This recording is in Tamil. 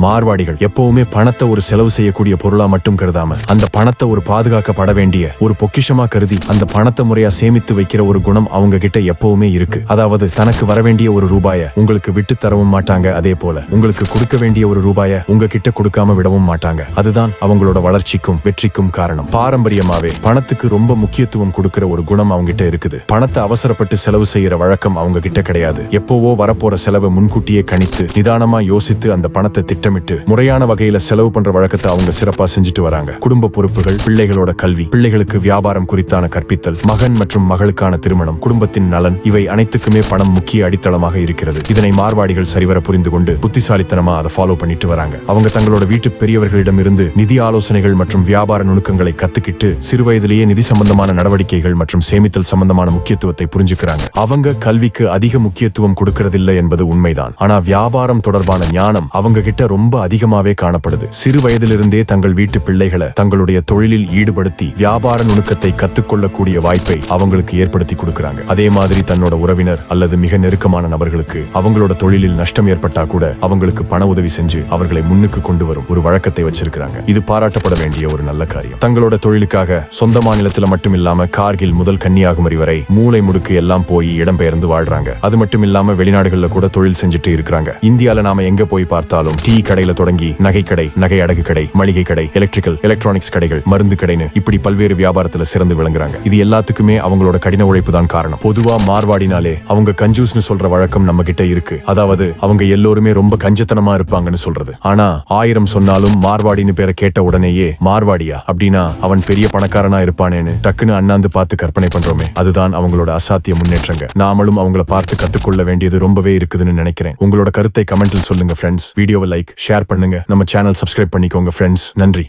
மார்வாடிகள் எப்பவுமே பணத்தை ஒரு செலவு செய்யக்கூடிய பொருளா மட்டும் கருதாம அந்த பணத்தை ஒரு பாதுகாக்கப்பட வேண்டிய ஒரு பொக்கிஷமா கருதி அந்த பணத்தை முறையா சேமித்து வைக்கிற ஒரு குணம் அவங்க கிட்ட எப்பவுமே இருக்கு. அதாவது தனக்கு வர வேண்டிய ஒரு ரூபாய உங்களுக்கு விட்டு தரவும் மாட்டாங்க, அதே போல உங்களுக்கு கொடுக்க வேண்டிய ஒரு ரூபாய உங்ககிட்ட கொடுக்காம விடவும் மாட்டாங்க. அதுதான் அவங்களோட வளர்ச்சிக்கும் வெற்றிக்கும் காரணம். பாரம்பரியமாவே பணத்துக்கு ரொம்ப முக்கியத்துவம் கொடுக்கிற ஒரு குணம் அவங்க கிட்ட இருக்குது. பணத்தை அவசரப்பட்டு செலவு செய்யற வழக்கம் அவங்க கிட்ட கிடையாது. எப்போவோ வரப்போற செலவை முன்கூட்டியே கணித்து நிதானமா யோசித்து அந்த பணத்தை திட்டமிட்டு முறையான வகையில செலவு பண்ற வழக்கத்தை அவங்க சிறப்பா செஞ்சுட்டு வராங்க. குடும்ப பொறுப்புகள், பிள்ளைகளோட கல்வி, பிள்ளைகளுக்கு வியாபாரம் குறித்தான கற்பித்தல், மகன் மற்றும் மகளுக்கான திருமணம், குடும்பத்தின் நலன், இவை அனைத்துக்குமே பணம் முக்கிய அடித்தளமாக இருக்கிறது. இதனை மார்வாடிகள் சரிவர புரிந்து கொண்டு புத்திசாலித்தனமா அதை ஃபாலோ பண்ணிட்டு வராங்க. அவங்க தங்களோட வீட்டு பெரியவர்களிடம் இருந்து நிதி ஆலோசனைகள் மற்றும் வியாபார நுணுக்கங்களை கத்துக்கிட்டு சிறு வயதிலேயே நிதி சம்பந்தமான நடவடிக்கைகள் மற்றும் சேமித்தல் சம்பந்தமான முக்கியத்துவத்தை புரிஞ்சுக்கிறாங்க. அவங்க கல்விக்கு அதிக முக்கியத்துவம் கொடுக்கறதில்லை என்பது உண்மைதான். ஆனா வியாபாரம் தொடர்பான ஞானம் அவங்க கிட்ட ரொம்ப அதிகமாவே காணப்படுது. சிறு வயதிலிருந்தே தங்கள் வீட்டு பிள்ளைகளை தங்களுடைய தொழிலில் ஈடுபடுத்தி வியாபார நுணுக்கத்தை கத்துக்கொள்ளக்கூடிய வாய்ப்பை அவங்களுக்கு ஏற்படுத்தி கொடுக்கறாங்க. அதே மாதிரி தன்னோட உறவினர் அல்லது மிக நெருக்கமான நபர்களுக்கு அவங்களோட தொழிலில் நஷ்டம் ஏற்பட்டா கூட அவங்களுக்கு பண உதவி செஞ்சு அவர்களை முன்னுக்கு கொண்டு வரும் ஒரு வழக்கத்தை வச்சிருக்காங்க. இது பாராட்டப்பட வேண்டிய ஒரு நல்ல காரியம். தங்களோட தொழிலுக்காக சொந்த மாநிலத்துல மட்டும் இல்லாம கார்கில் முதல் கன்னியாகுமரி வரை மூளை முடுக்கு எல்லாம் போய் இடம்பெயர்ந்து வாழ்றாங்க. அது மட்டும் இல்லாம வெளிநாடுகள்ல கூட தொழில் செஞ்சுட்டு இருக்கிறாங்க. இந்தியால நாம எங்க போய் பார்த்தாலும் டீ கடையில தொடங்கி நகை கடை, நகை அடகு கடை, மளிகை கடை, எலக்ட்ரானிக்ஸ் கடைகள், மருந்து கடைன்னு இப்படி பல்வேறு வியாபாரத்துல சிறந்து விளங்குறாங்க. இது எல்லாத்துக்குமே அவங்களோட கடின உழைப்பு தான் காரணம். பொதுவா மார்வாடினாலே அவங்க கஞ்சூஸ்னு சொல்ற வழக்கம் நம்ம கிட்ட இருக்கு. அதாவது அவங்க எல்லோருமே ரொம்ப கஞ்சத்தனமா இருப்பாங்கன்னு சொல்றது. ஆனா 1000 சொன்னாலும் மார்வாடின்னு பேரை கேட்ட உடனேயே மார்வாடியா அப்படின்னா அவன் பெரிய பணக்காரனா இருப்பானேன்னு டக்குன்னு அண்ணாந்து பார்த்து கற்பனை பண்றோமே, அதுதான் அவங்களோட அசாத்திய முன்னேற்றங்க. நாமளும் அவங்கள பார்த்து கத்துக்கொள்ள வேண்டியது ரொம்பவே இருக்குதுன்னு நினைக்கிறேன். உங்களோட கருத்தை கமெண்ட்ல சொல்லுங்க ஃப்ரெண்ட்ஸ். வீடியோவை லைக், ஷேர் பண்ணுங்க. நம்ம சேனல் சப்ஸ்கிரைப் பண்ணிக்கோங்க ஃப்ரெண்ட்ஸ். நன்றி.